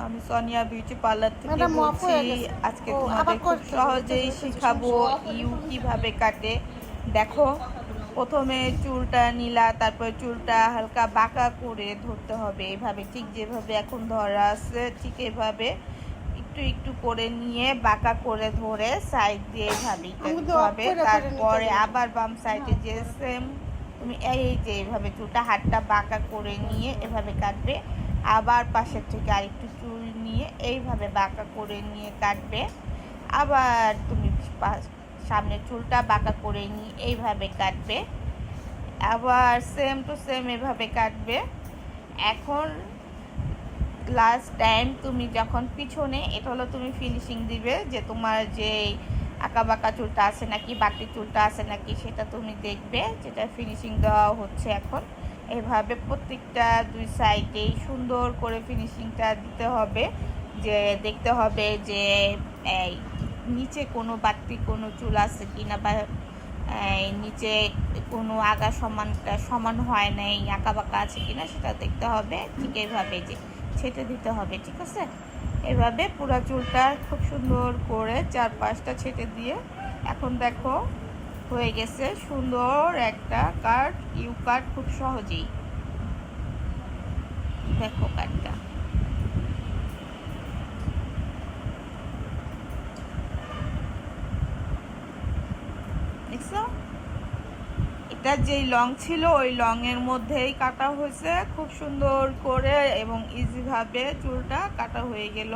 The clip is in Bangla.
আমি সোনিয়া বিউটি পার্লার থেকে বলছি। আজকে তোমাদের খুব সহজেই শেখাবো ইউ কিভাবে কাটে। দেখো, প্রথমে চুলটা নিলা, তারপর চুলটা হালকা বাঁকা করে ধরতে হবে এইভাবে, ঠিক যেভাবে এখন ধরা আছে ঠিক এভাবে একটু একটু করে নিয়ে বাঁকা করে ধরে সাইড দিয়ে এইভাবে কাটতে হবে। তারপরে আবার বাম সাইডে যে সেম তুমি এই যে এইভাবে চুলটা হাতটা বাঁকা করে নিয়ে এভাবে কাটবে। আবার পাশের থেকে আরেকটু চুল নিয়ে এইভাবে বাঁকা করে নিয়ে কাটবে। আবার তুমি সামনের চুলটা বাঁকা করে নিয়ে এইভাবে কাটবে। আবার সেম টু সেম এভাবে কাটবে। এখন লাস্ট টাইম তুমি যখন পিছনে, এটা হলো তুমি ফিনিশিং দিবে যে তোমার যে আঁকা বাঁকা চুলটা আছে নাকি বাকি চুলটা আছে নাকি সেটা তুমি দেখবে, যেটা ফিনিশিং দেওয়া হচ্ছে এখন। এভাবে প্রত্যেকটা দুই সাইডেই সুন্দর করে ফিনিশিংটা দিতে হবে, যে দেখতে হবে যে এই নিচে কোনো বাড়তি কোনো চুল আছে কিনা, বা নিচে কোনো আগা সমানটা সমান হয় নাই, আঁকা বাঁকা আছে কিনা সেটা দেখতে হবে। ঠিক এইভাবে যে ছেটে দিতে হবে, ঠিক আছে। এভাবে পুরো চুলটা খুব সুন্দর করে চারপাশটা ছেটে দিয়ে এখন দেখো হয়ে গেছে সুন্দর একটা কাট, ইউ কাট, খুব সহজেই। দেখো কাটটা, দেখছো? এটা যেই লং ছিল ওই লংয়ের মধ্যেই কাটা হয়েছে খুব সুন্দর করে এবং ইজিভাবে চুলটা কাটা হয়ে গেল।